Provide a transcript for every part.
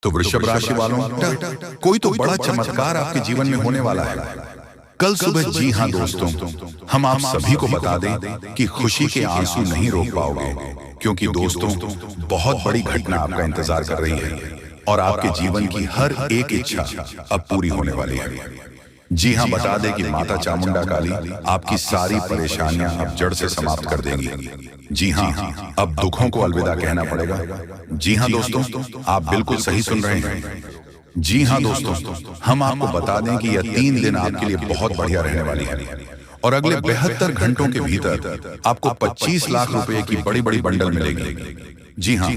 तो वृषभ राशि वालों, कोई तो बड़ा चमत्कार आपके जीवन में होने वाला है कल सुबह। जी हाँ दोस्तों, हम आप सभी को बता दें कि खुशी के आंसू नहीं रोक पाओगे, क्योंकि दोस्तों बहुत बड़ी घटना आपका इंतजार कर रही है और आपके जीवन की हर एक इच्छा अब पूरी होने वाली है। जी हाँ, बता दें कि माता चामुंडा काली आपकी सारी परेशानियां अब जड़ से समाप्त कर देंगी। जी हाँ, अब दुखों को अलविदा कहना पड़ेगा। जी हाँ दोस्तों, आप बिल्कुल सही सुन रहे हैं। जी हाँ दोस्तों, हम आपको बता दें कि यह 3 दिन आपके लिए बहुत बढ़िया रहने वाली है और अगले 72 घंटों के भीतर आपको 25 लाख रुपए की बड़ी बड़ी बंडल मिलेगी। जी हाँ,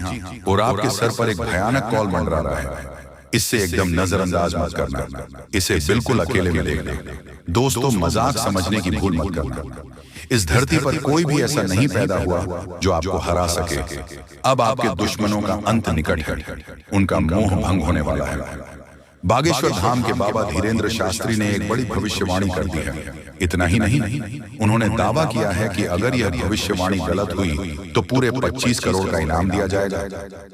और आपके सर पर एक भयानक कॉल मंडरा रहा है। इससे एकदम नजरअंदाज मत करना, इसे बिल्कुल अकेले में देखना। दोस्तों, मजाक समझने की भूल मत करना। इस धरती पर कोई भी ऐसा नहीं पैदा हुआ जो आपको हरा सके। अब आपके दुश्मनों का अंत निकट है, उनका मोह भंग होने वाला है। बागेश्वर धाम के बाबा धीरेन्द्र शास्त्री ने एक बड़ी भविष्यवाणी कर दी है। इतना ही नहीं, उन्होंने दावा किया है कि अगर यह भविष्यवाणी गलत हुई तो पूरे 25 करोड़ का इनाम दिया जाएगा।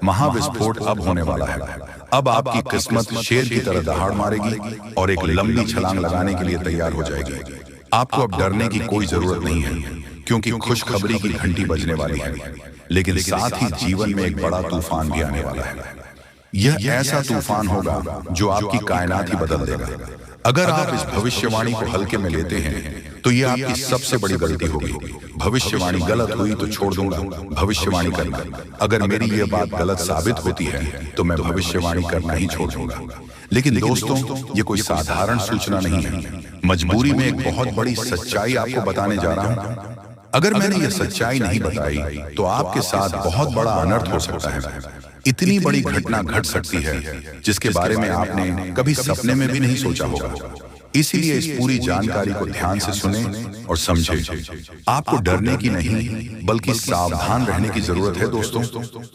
महाविस्फोट अब होने वाला है। अब आपकी किस्मत शेर की तरह दहाड़ मारेगी और एक लंबी छलांग लगाने के लिए तैयार हो जाएगी। आपको अब डरने की कोई जरूरत नहीं है, क्योंकि खुशखबरी की घंटी बजने वाली है। लेकिन साथ ही जीवन में एक बड़ा तूफान भी आने वाला है। यह ऐसा तूफान होगा जो आपकी कायनात ही बदल देगा। अगर आप इस भविष्यवाणी को हल्के में लेते हैं तो यह आपकी सबसे बड़ी गलती होगी। भविष्यवाणी गलत हुई तो छोड़ दूंगा भविष्यवाणी करना। अगर मेरी यह बात गलत साबित होती है तो मैं भविष्यवाणी करना ही छोड़ दूंगा। लेकिन दोस्तों, ये कोई साधारण सूचना नहीं है। मजबूरी में एक बहुत बड़ी सच्चाई आपको बताने जा रहा हूं। अगर मैंने यह सच्चाई नहीं बताई तो आपके साथ बहुत बड़ा अनर्थ हो सकता है। इतनी बड़ी घटना घट सकती है जिसके बारे में आपने कभी सपने में भी नहीं सोचा होगा। इसीलिए इस पूरी जानकारी को ध्यान से सुने और समझे। आपको डरने की नहीं बल्कि सावधान रहने की जरूरत है। दोस्तों,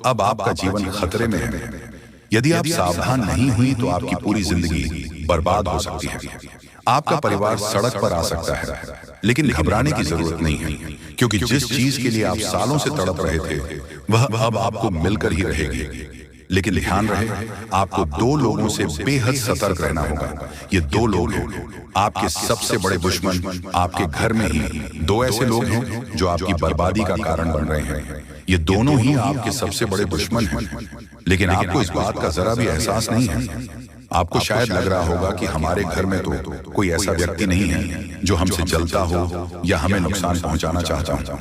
अब आपका जीवन खतरे में है। यदि आप सावधान नहीं हुई तो आपकी पूरी जिंदगी बर्बाद हो सकती है। आपका परिवार सड़क पर आ सकता है, लेकिन घबराने की जरूरत नहीं है, क्योंकि जिस चीज के लिए आप सालों से तड़प रहे थे वह अब आपको मिलकर ही रहेगी। लेकिन ध्यान रहे, आपको 2 लोगों से बेहद सतर्क रहना होगा। ये 2 लोग हैं आपके सबसे बड़े दुश्मन। आपके घर में ही 2 ऐसे लोग हैं जो आपकी बर्बादी का कारण बन रहे हैं। ये दोनों ही आपके सबसे बड़े दुश्मन हैं, लेकिन आपको इस बात का जरा भी एहसास नहीं है। आपको शायद लग रहा होगा कि हमारे घर में तो कोई ऐसा व्यक्ति नहीं है जो हमसे जलता हो या हमें नुकसान पहुंचाना चाहता हो।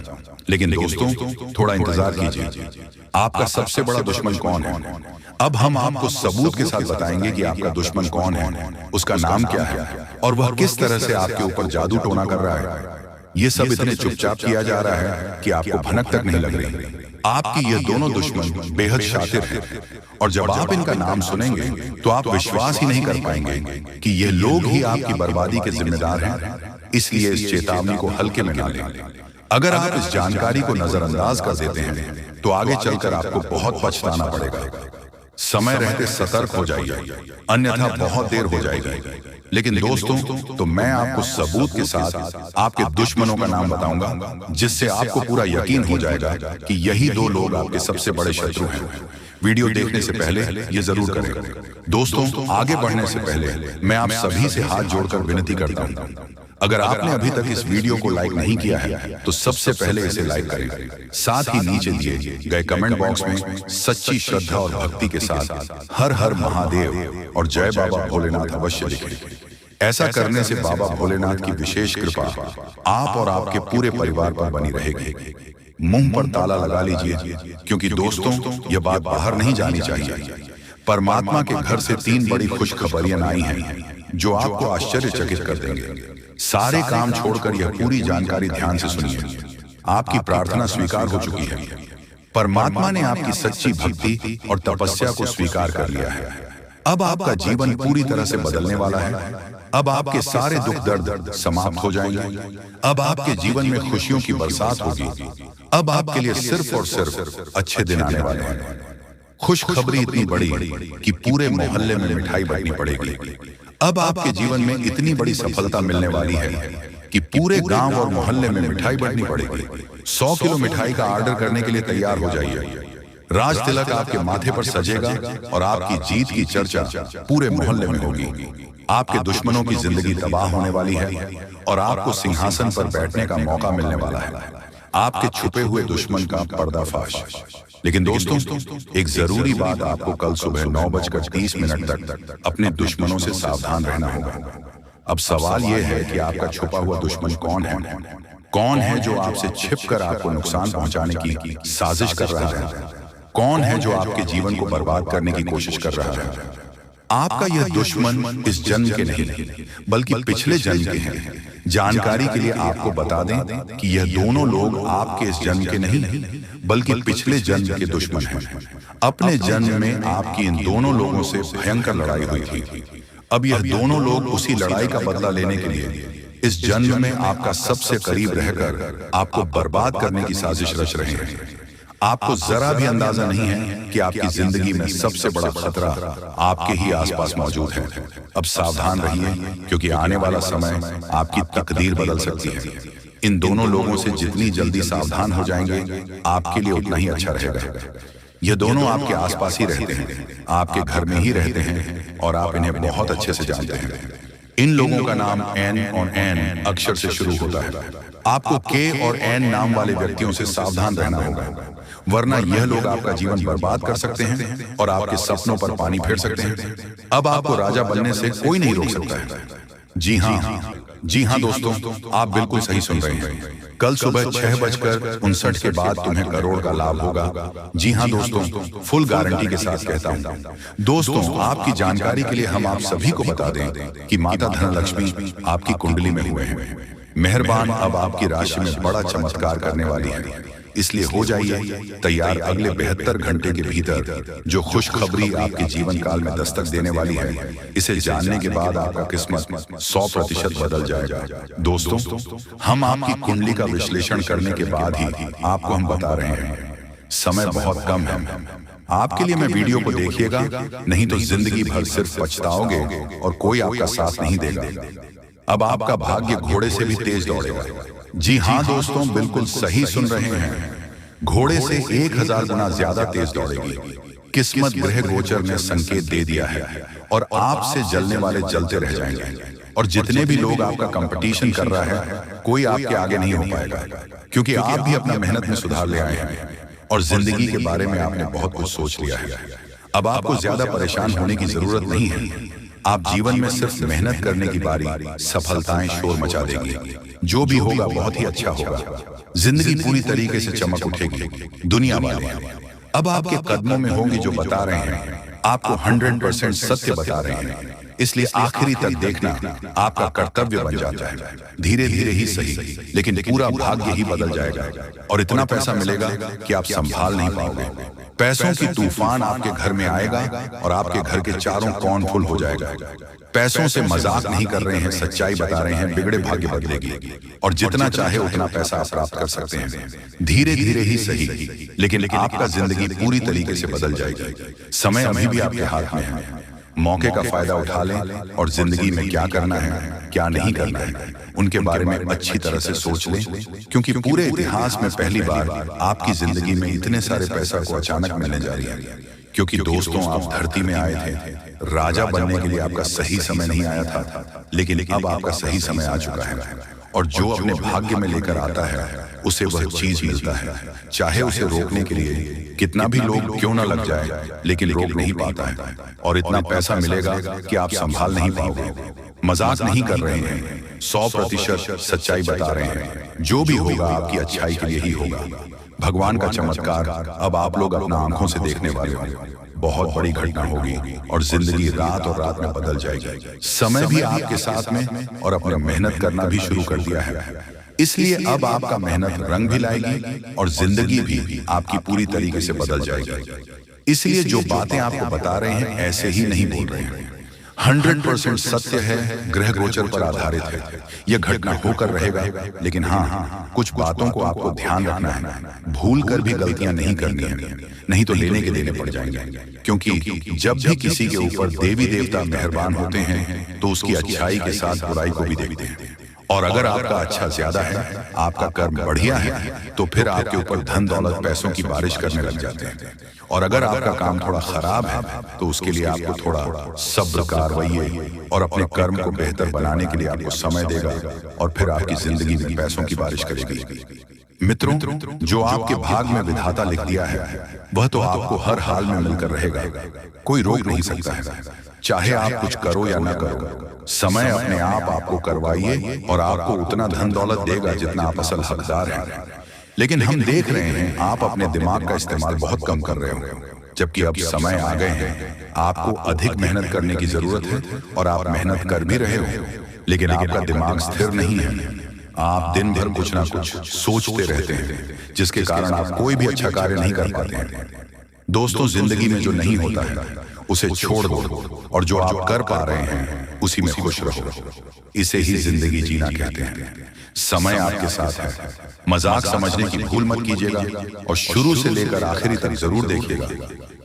लेकिन दोस्तों, थोड़ा इंतजार कीजिए। आपका सबसे बड़ा दुश्मन कौन है? अब हम आपको सबूत के साथ बताएंगे कि आपका दुश्मन कौन है, उसका नाम क्या है और वह किस तरह से आपके ऊपर जादू टोना कर रहा है। ये सब इतने चुपचाप किया जा रहा है कि आपको भनक तक नहीं लग रही। आपकी ये दोनों दुश्मन बेहद शातिर हैं और जब आप इनका नाम सुनेंगे तो आप विश्वास ही नहीं कर पाएंगे कि ये लोग ही आपकी बर्बादी के जिम्मेदार हैं। इसलिए इस चेतावनी को हल्के में ना लें। अगर आप इस जानकारी को नजरअंदाज कर देते हैं तो आगे चलकर आपको बहुत पछताना पड़ेगा। समय रहते सतर्क हो जाइए, अन्यथा बहुत देर हो जाएगी। लेकिन दोस्तों, तो मैं आपको सबूत के साथ आपके दुश्मनों का नाम बताऊंगा, जिससे आपको पूरा यकीन हो जाएगा कि यही 2 लोग आपके सबसे बड़े शत्रु हैं। वीडियो देखने से पहले ये जरूर करें। दोस्तों, आगे बढ़ने से पहले मैं आप सभी से हाथ जोड़कर विनती करता हूं, अगर आपने अभी तक इस वीडियो को लाइक नहीं किया है तो सबसे पहले इसे लाइक करें। साथ ही नीचे दिए गए कमेंट बॉक्स में सच्ची श्रद्धा और भक्ति के साथ हर हर महादेव और जय बाबा भोलेनाथ अवश्य लिखें। ऐसा करने से बाबा भोलेनाथ की विशेष कृपा आप और आपके पूरे परिवार पर बनी रहेगी। मुंह पर ताला लगा लीजिए, क्योंकि दोस्तों, यह बात बाहर नहीं जानी चाहिए। परमात्मा के घर से 3 बड़ी खुशखबरियां आई हैं जो आपको आश्चर्यचकित कर देंगे। सारे काम छोड़कर यह पूरी जानकारी ध्यान से सुनिए। आपकी प्रार्थना स्वीकार हो चुकी है। परमात्मा ने आपकी सच्ची भक्ति और तपस्या को स्वीकार कर लिया है। अब आपका जीवन पूरी तरह से बदलने वाला है। अब आपके सारे दुख दर्द समाप्त हो जाएंगे। अब आपके जीवन में खुशियों की बरसात होगी। अब आपके लिए सिर्फ और सिर्फ अच्छे दिन आने वाले हैं। खुशखबरी इतनी बड़ी कि पूरे मोहल्ले में मिठाई बंटनी पड़ेगी। अब आपके जीवन में इतनी बड़ी सफलता मिलने वाली है कि पूरे गांव और मोहल्ले में मिठाई बंटनी पड़ेगी। 100 किलो मिठाई का ऑर्डर करने के लिए तैयार हो जाइए। राज तिलक आपके माथे पर सजेगा और आपकी जीत की चर्चा पूरे मोहल्ले में होगी। आपके दुश्मनों की जिंदगी तबाह होने वाली है और आपको सिंहासन पर बैठने का मौका मिलने वाला है। आपके छुपे हुए दुश्मन का पर्दाफाश। लेकिन दोस्तों, एक जरूरी बात, आपको कल सुबह 9:30 तक अपने दुश्मनों से सावधान रहना होगा। अब सवाल यह है कि आपका छुपा हुआ दुश्मन कौन है? कौन है जो आपसे छिपकर आपको नुकसान पहुंचाने की साजिश कर रहा है? कौन है जो आपके जीवन को बर्बाद करने की कोशिश कर रहा है? आपका यह दुश्मन इस जन्म के नहीं बल्कि पिछले जन्म के हैं। जानकारी के लिए आपको बता दें कि यह दोनों लोग आपके इस जन्म के नहीं बल्कि पिछले जन्म के दुश्मन हैं। अपने जन्म में आपकी इन दोनों लोगों से भयंकर लड़ाई हुई थी। अब यह दोनों लोग उसी लड़ाई का बदला लेने के लिए इस जन्म में आपका सबसे करीब रहकर आपको बर्बाद करने की साजिश रच रहे हैं। आपको जरा भी अंदाजा नहीं है कि आपकी जिंदगी में सबसे बड़ा खतरा आपके ही आसपास मौजूद है। अब सावधान रहिए, क्योंकि आने वाला समय आपकी तकदीर बदल सकती है। इन दोनों लोगों से जितनी जल्दी सावधान हो जाएंगे, आपके लिए उतना ही अच्छा रहेगा। ये दोनों आपके आसपास ही रहते हैं, आपके घर में ही रहते हैं और आप इन्हें बहुत अच्छे से जानते हैं। इन लोगों का नाम एन और एन अक्षर से शुरू होता है। आपको के और एन नाम वाले व्यक्तियों से सावधान रहना होगा, वरना यह लोग आपका जीवन बर्बाद कर सकते हैं और आपके सपनों पर पानी फेर सकते हैं। अब आपको राजा बनने से कोई नहीं रोक सकता है। जी हाँ दोस्तों, आप बिल्कुल सही सुन रहे हैं। कल सुबह 6:59 के बाद तुम्हें करोड़ का लाभ होगा। जी हाँ दोस्तों, फुल गारंटी के साथ कहता हूँ। दोस्तों, आपकी जानकारी के लिए हम आप सभी को बता दें कि माता धनलक्ष्मी आपकी कुंडली में हुए हैं। मेहरबान अब आपकी राशि में बड़ा चमत्कार करने वाली है, इसलिए हो जाइए तैयार। अगले 72 घंटे के भीतर जो खुशखबरी आपके जीवन काल में दस्तक देने वाली है, इसे जानने के बाद आपका किस्मत 100% बदल जाएगा। दोस्तों, हम आपकी कुंडली का विश्लेषण करने के बाद ही आपको हम बता रहे हैं। समय बहुत कम है। आपके लिए मैं वीडियो को देखिएगा, नहीं तो जिंदगी भर सिर्फ पछताओगे और कोई आपका साथ नहीं देगा। अब आपका भाग्य घोड़े से भी तेज दौड़ेगा। जी हाँ दोस्तों, बिल्कुल सही सुन रहे हैं। घोड़े से 1000 गुना ज्यादा तेज दौड़ेगी। किस्मत ग्रह गोचर ने संकेत दे दिया है और आपसे जलने वाले जलते रह जाएंगे। और जितने भी लोग आपका कंपटीशन कर रहा है, कोई आपके आगे नहीं हो पाएगा, क्योंकि आप भी अपना मेहनत में सुधार ले आए हैं और जिंदगी के बारे में आपने बहुत कुछ सोच लिया है। अब आपको ज्यादा परेशान होने की जरूरत नहीं है। आप जीवन में सिर्फ मेहनत करने की बारी, सफलताएं शोर मचा देगी। जो भी होगा बहुत ही अच्छा होगा। जिंदगी पूरी तरीके से चमक उठेगी। दुनिया वाले अब आपके कदमों में होंगे जो बता रहे हैं, आपको 100% सत्य बता रहे हैं, इसलिए आखिरी तक देखना आपका कर्तव्य बन जाता है। धीरे धीरे ही सही, लेकिन पूरा भाग्य ही बदल जाएगा और इतना पैसा मिलेगा कि आप संभाल नहीं पाओगे। पैसों की तूफान आपके घर में आएगा और आपके घर के चारों कौन फुल हो जाएगा। पैसों से मजाक नहीं कर रहे हैं, सच्चाई बता रहे हैं। बिगड़े भाग्य बदलेगी और जितना चाहे उतना पैसा आप प्राप्त कर सकते हैं। धीरे धीरे ही सही, लेकिन आपका जिंदगी पूरी तरीके से बदल जाएगी। समय अभी भी आपके हाथ में है। मौके का फायदा उठा लें और जिंदगी में क्या करना है, क्या नहीं करना है, उनके बारे में अच्छी तरह से सोच लें, क्योंकि पूरे इतिहास में पहली बार आपकी जिंदगी में इतने सारे पैसा को अचानक मिलने जा रही है। क्योंकि दोस्तों, आप धरती में आए थे, राजा बनने के लिए आपका सही समय नहीं आया था, लेकिन अब आपका सही समय आ चुका है। और जो अपने भाग्य में लेकर आता है, उसे वह चीज मिलता है, चाहे उसे रोकने के लिए कितना भी लोग क्यों ना लग जाए, लेकिन रोक नहीं पाता है। और इतना पैसा मिलेगा कि आप संभाल नहीं पाओगे। मजाक नहीं कर रहे हैं, 100% सच्चाई बता रहे हैं। जो भी होगा आपकी अच्छाई के लिए ही होगा। भगवान का चमत्कार अब आप लोग अपना आंखों से देखने वाले हो। बहुत बड़ी घटना होगी और जिंदगी रात और रात में बदल जाएगी। समय भी आपके साथ में और अपने मेहनत करना भी शुरू कर दिया है, इसलिए अब आपका मेहनत रंग भी लाएगी और जिंदगी भी आपकी पूरी तरीके से बदल जाएगी। इसलिए जो बातें आपको बता रहे हैं, ऐसे ही नहीं बोल रहे हैं। 100% सत्य है, ग्रह गोचर पर आधारित है। यह घटना होकर रहेगा, लेकिन हाँ, कुछ बातों को आपको ध्यान रखना है। भूल कर भी गलतियां नहीं करनी है, नहीं तो लेने के देने पड़ जाएंगे। क्योंकि जब भी किसी के ऊपर देवी देवता मेहरबान होते हैं, तो उसकी अच्छाई के साथ बुराई को भी देखते हैं। और अगर आपका अच्छा ज्यादा है, आपका कर्म बढ़िया है, तो फिर आपके ऊपर धन दौलत पैसों की बारिश करने लग जाते हैं। और अगर आपका काम थोड़ा खराब है तो उसके लिए आपको थोड़ा सब्र का रवैये और अपने कर्म को बेहतर बनाने के लिए आपको समय देगा और फिर आपकी जिंदगी में पैसों की बारिश करेगी। मित्रों, जो आपके भाग में विधाता लिख दिया है वह तो आपको हर हाल में मिलकर रहेगा, कोई रोक नहीं सकता है। चाहे आप कुछ करो या ना करो, समय अपने आप आपको करवाइए और आपको उतना धन दौलत देगा जितना आप असल हकदार हैं। लेकिन हम देख रहे हैं आप अपने दिमाग का इस्तेमाल बहुत कम कर रहे हो, जबकि अब समय आ गए हैं आपको अधिक मेहनत करने की जरूरत है और आप मेहनत कर भी रहे हो, लेकिन आपका दिमाग स्थिर नहीं है। आप दिन भर कुछ ना कुछ सोचते रहते हैं जिसके कारण आप कोई भी अच्छा कार्य नहीं कर पाते हैं। दोस्तों, जिंदगी में जो नहीं होता है उसे छोड़ दो और जो आप कर पा रहे हैं उसी में खुश रहो। इसे ही जिंदगी जीना कहते हैं। समय आपके साथ है, मजाक समझने की भूल मत कीजिएगा और शुरू से लेकर आखिरी तक जरूर देखिएगा,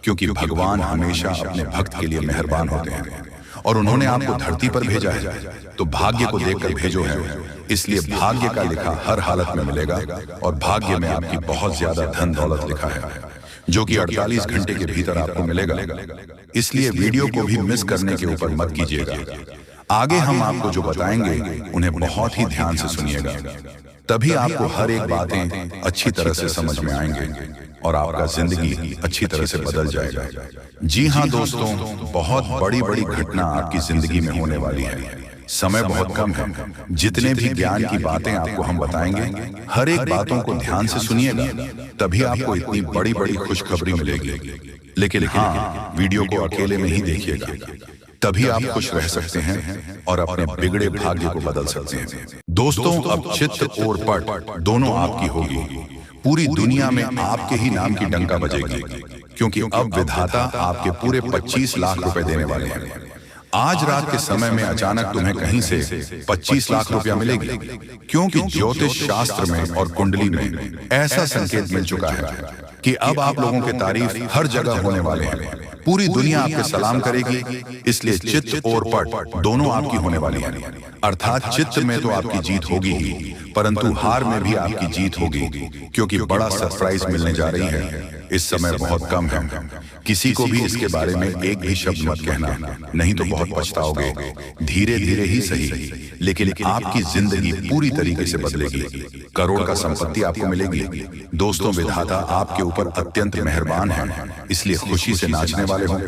क्योंकि भगवान हमेशा अपने भक्त के लिए मेहरबान होते हैं और उन्होंने आपको धरती पर भेजा है तो भाग्य को देखकर भेजो है। इसलिए भाग्य का लिखा हर हालत में मिलेगा और भाग्य में आपकी बहुत ज्यादा धन दौलत लिखा है जो कि 48 घंटे के भीतर आपको मिलेगा। इसलिए वीडियो को भी मिस करने के ऊपर मत कीजिएगा। आगे हम आपको जो बताएंगे उन्हें बहुत ही ध्यान से सुनिएगा, तभी आपको हर एक बातें अच्छी तरह से समझ में आएंगे और आपका जिंदगी अच्छी तरह से बदल जाएगा। जी हाँ दोस्तों, बहुत बड़ी बड़ी घटना आपकी जिंदगी में होने वाली है। समय बहुत कम है। जितने भी ज्ञान की बातें आपको हम बताएंगे, हर एक बातों को ध्यान से सुनिएगा, तभी आपको इतनी बड़ी बड़ी खुशखबरी मिलेगी। लेकिन हाँ, वीडियो को अकेले में ही देखिएगा, तभी आप खुश रह सकते हैं और अपने बिगड़े भाग्य को बदल सकते हैं। दोस्तों, अब चित्त और पट दोनों आपकी होगी। पूरी दुनिया में आपके ही नाम की डंका बजेगी, क्योंकि अब विधाता आपके पूरे 25 लाख रुपए देने वाले हैं। आज रात के समय में अचानक तुम्हें कहीं से 25 लाख रुपया मिलेगी, क्योंकि ज्योतिष शास्त्र में और कुंडली में ऐसा संकेत मिल चुका है कि अब आप लोगों के तारीफ हर जगह होने वाले हैं। पूरी दुनिया आपके सलाम करेगी। इसलिए चित्त और पट दोनों आपकी होने वाली है। अर्थात चित्त में तो आपकी जीत होगी ही, परंतु हार में भी आपकी जीत होगी, क्योंकि बड़ा सरप्राइज मिलने जा रही है। इस समय बहुत कम है। किसी को भी इसके बारे में एक भी शब्द मत कहना, नहीं तो बहुत पछताओगे। धीरे धीरे ही सही, लेकिन आपकी जिंदगी पूरी तरीके से बदलेगी। करोड़ का संपत्ति आपको मिलेगी। दोस्तों, विधाता आपके ऊपर अत्यंत मेहरबान है, इसलिए खुशी से नाचने वाले हो।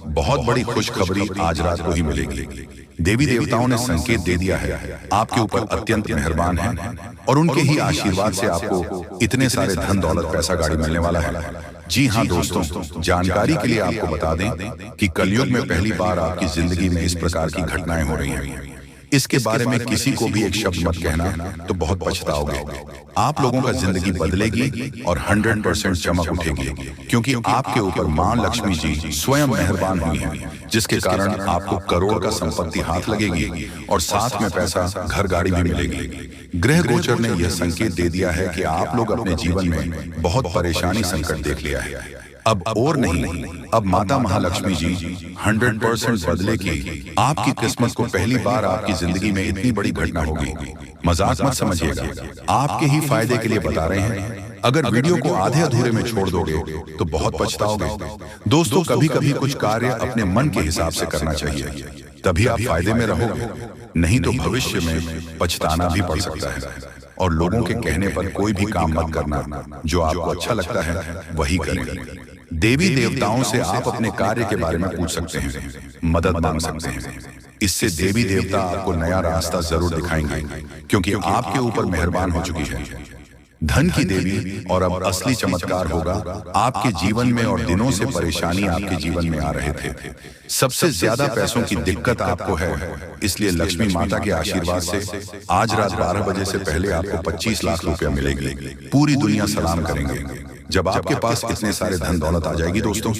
बहुत बड़ी खुशखबरी आज रात को ही मिलेगी। देवी देवताओं ने संकेत दे दिया है, आपके ऊपर अत्यंत मेहरबान है और उनके ही आशीर्वाद से आपको इतने सारे धन दौलत पैसा गाड़ी मिलने वाला है। जी हाँ दोस्तों, जानकारी के लिए आपको बता दें कि कलयुग में पहली बार आपकी जिंदगी में इस प्रकार की घटनाएं हो रही हैं। इसके बारे में किसी को भी एक शब्द मत कहना, तो बहुत पछताओगे। आप लोगों का जिंदगी बदलेगी और 100% चमक उठेगी, क्योंकि आपके ऊपर मां लक्ष्मी जी स्वयं मेहरबान हुई हैं, जिसके कारण आपको करोड़ का संपत्ति हाथ लगेगी और साथ में पैसा, घर गाड़ी भी मिलेगी। ग्रह गोचर ने यह संकेत दे दिया है कि आप लोग अपने जीवन में बहुत परेशानी संकट देख लिया है। अब और नहीं, अब माता महालक्ष्मी जी 100% बदलेगी। आपकी किस्मत को पहली बार आपकी जिंदगी में इतनी बड़ी घटना होगी। मजाक मत समझिएगा, आपके ही फायदे के लिए बता रहे हैं। अगर वीडियो को आधे अधूरे में छोड़ दोगे तो बहुत पछताओगे। दोस्तों, कभी कभी कुछ कार्य अपने मन के हिसाब से करना चाहिए, तभी आप फायदे में रहोगे, नहीं तो भविष्य में पछताना भी पड़ सकता है। और लोगों के कहने पर कोई भी काम मत करना, जो आपको अच्छा लगता है वही करें। देवी देवताओं से आप अपने कार्य के बारे में पूछ सकते हैं, मदद मांग सकते हैं। इससे देवी देवता आपको नया रास्ता जरूर दिखाएंगे, क्योंकि आपके ऊपर मेहरबान हो चुकी है धन की देवी। और अब असली चमत्कार होगा आपके जीवन में, और दिनों से परेशानी आपके जीवन में आ रहे थे। सबसे ज्यादा पैसों की दिक्कत आपको है, इसलिए लक्ष्मी माता के आशीर्वाद से आज रात 12 बजे से पहले आपको 25 लाख रुपया मिलेगी। पूरी दुनिया सलाम करेंगे। जब आपके पास इतने सारे धन दौलत आ जाएगी दोस्तों,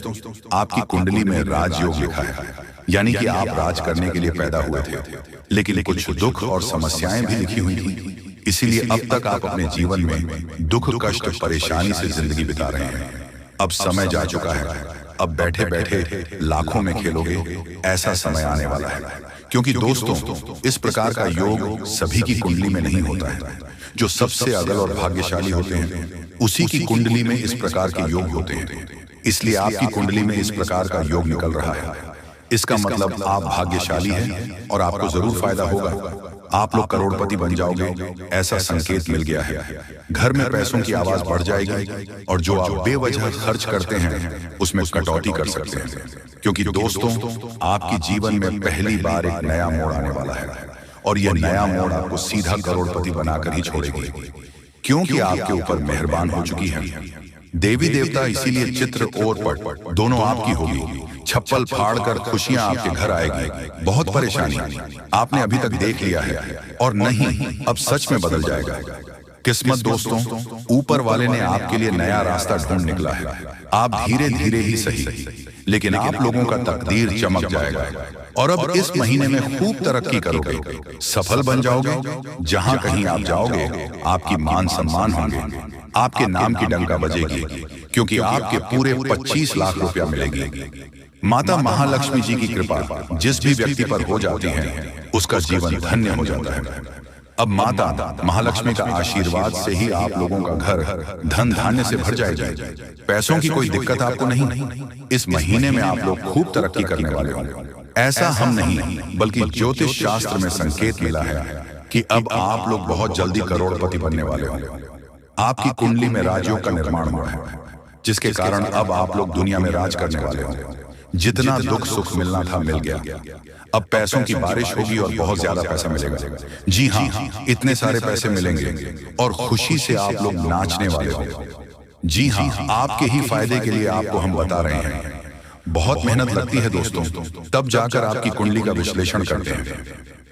आपकी कुंडली में राजयोग लिखा है, यानी कि आप राज करने के लिए पैदा हुए थे, लेकिन कुछ दुख और समस्याएं भी लिखी हुई थी। इसीलिए अब तक आप अपने जीवन में दुख, कष्ट, परेशानी से जिंदगी बिता रहे हैं। अब समय जा चुका है, अब बैठे बैठे लाखों में खेलोगे, ऐसा समय आने वाला है। क्योंकि दोस्तों, इस प्रकार का योग सभी की कुंडली में नहीं होता है। जो सबसे अगल और भाग्यशाली होते हैं, उसी की कुंडली में इस प्रकार के योग होते हैं। इसलिए आपकी कुंडली में इस प्रकार का योग निकल रहा है। इसका मतलब आप भाग्यशाली हैं और आपको जरूर फायदा होगा। आप लोग करोड़पति बन जाओगे, ऐसा संकेत मिल गया है। घर में पैसों की आवाज बढ़ जाएगी और जो आप बेवजह खर्च करते हैं उसमें कटौती कर सकते हैं, क्योंकि दोस्तों आपके जीवन में पहली बार एक नया मोड़ आने वाला है और यह नया मोड़ आपको सीधा करोड़पति बनाकर ही छोड़ेगी, क्योंकि आपके ऊपर मेहरबान हो चुकी है देवी देवता। इसीलिए चित्र और पट दोनों आपकी होगी। छप्पल फाड़कर खुशियां आपके घर आएगी। बहुत परेशानी आपने अभी तक देख लिया है और नहीं, अब सच में बदल जाएगा। किस्मत दोस्तों, ऊपर वाले ने आपके लिए नया रास्ता ढूंढ निकला है। आप धीरे धीरे ही सही, लेकिन आप लोगों का तकदीर चमक जाएगा और अब इस महीने में खूब तरक्की करोगे, सफल बन जाओगे। जहां कहीं आप जाओगे आपकी मान सम्मान होंगे, आपके नाम की डंका बजेगी, क्योंकि आपके पूरे 25 लाख रुपया मिलेगी। माता महालक्ष्मी जी की कृपा जिस भी व्यक्ति पर हो जाती है उसका जीवन धन्य हो जाता है। अब माता महालक्ष्मी का आशीर्वाद से ही आप लोगों का घर धन धान्य से भर जाएगा। पैसों की कोई दिक्कत आपको नहीं। इस महीने में आप लोग खूब तरक्की करने वाले होंगे। ऐसा हम नहीं बल्कि ज्योतिष शास्त्र में संकेत मिला है कि अब आप लोग बहुत जल्दी करोड़पति बनने वाले होंगे। आपकी कुंडली में राजयोग का निर्माण हुआ है, जिसके कारण अब आप लोग दुनिया में राज करने वाले होंगे। जितना दुख सुख मिलना था मिल गया। अब पैसों की बारिश होगी और बहुत ज्यादा पैसा मिलेगा। जी हाँ, इतने सारे पैसे मिलेंगे और खुशी से आप लोग नाचने वाले होंगे। जी हाँ, आपके ही फायदे के लिए आपको हम बता रहे हैं। बहुत मेहनत लगती है दोस्तों, तब जाकर आपकी कुंडली का विश्लेषण करते हैं,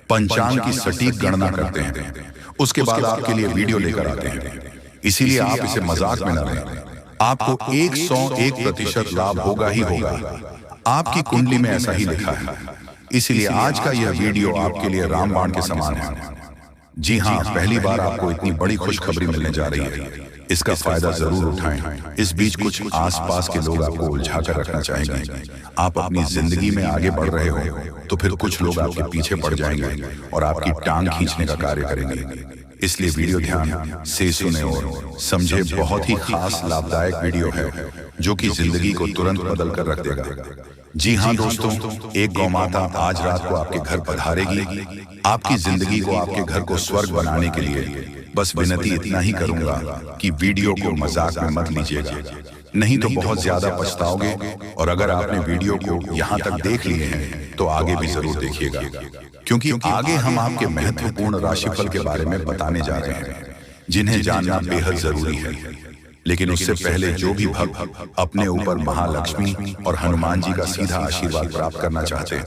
पंचांग की सटीक गणना करते हैं, उसके बाद आपके लिए वीडियो लेकर आते हैं। इसीलिए आप इसे मजाक में न लें। आपको 101% लाभ होगा ही होगा। आपकी कुंडली में ऐसा ही लिखा है। इसलिए आज का यह वीडियो आपके लिए रामबाण के समान है। जी हाँ, पहली बार आपको इतनी बड़ी खुशखबरी मिलने जा रही है। इसका फायदा जरूर उठाएं। इस बीच कुछ आसपास के लोग आपको उलझा कर रखना चाहेंगे। आप अपनी जिंदगी में आगे बढ़ रहे हो तो फिर कुछ लोग आपके पीछे पड़ जाएंगे और आपकी टांग खींचने का कार्य करेंगे। इसलिए वीडियो ध्यान से सुने और समझे। बहुत ही खास लाभदायक वीडियो है जो कि जिंदगी को तुरंत बदल कर रख देगा। जी हाँ दोस्तों, एक गौ माता आज रात को आपके घर पधारेगी। आपकी जिंदगी को, आपके घर को स्वर्ग बनाने के लिए बस विनती इतना ही करूंगा कि वीडियो को मजाक में मत लीजिएगा, नहीं तो बहुत ज्यादा पछताओगे। और अगर आपने वीडियो को यहाँ तक देख लिए हैं तो आगे भी जरूर देखिएगा, क्योंकि आगे हम आपके महत्वपूर्ण राशिफल के बारे में बताने जा रहे हैं, जिन्हें जानना बेहद जरूरी है। लेकिन उससे पहले जो भी भक्त अपने ऊपर महालक्ष्मी और हनुमान जी का सीधा आशीर्वाद प्राप्त करना चाहते हैं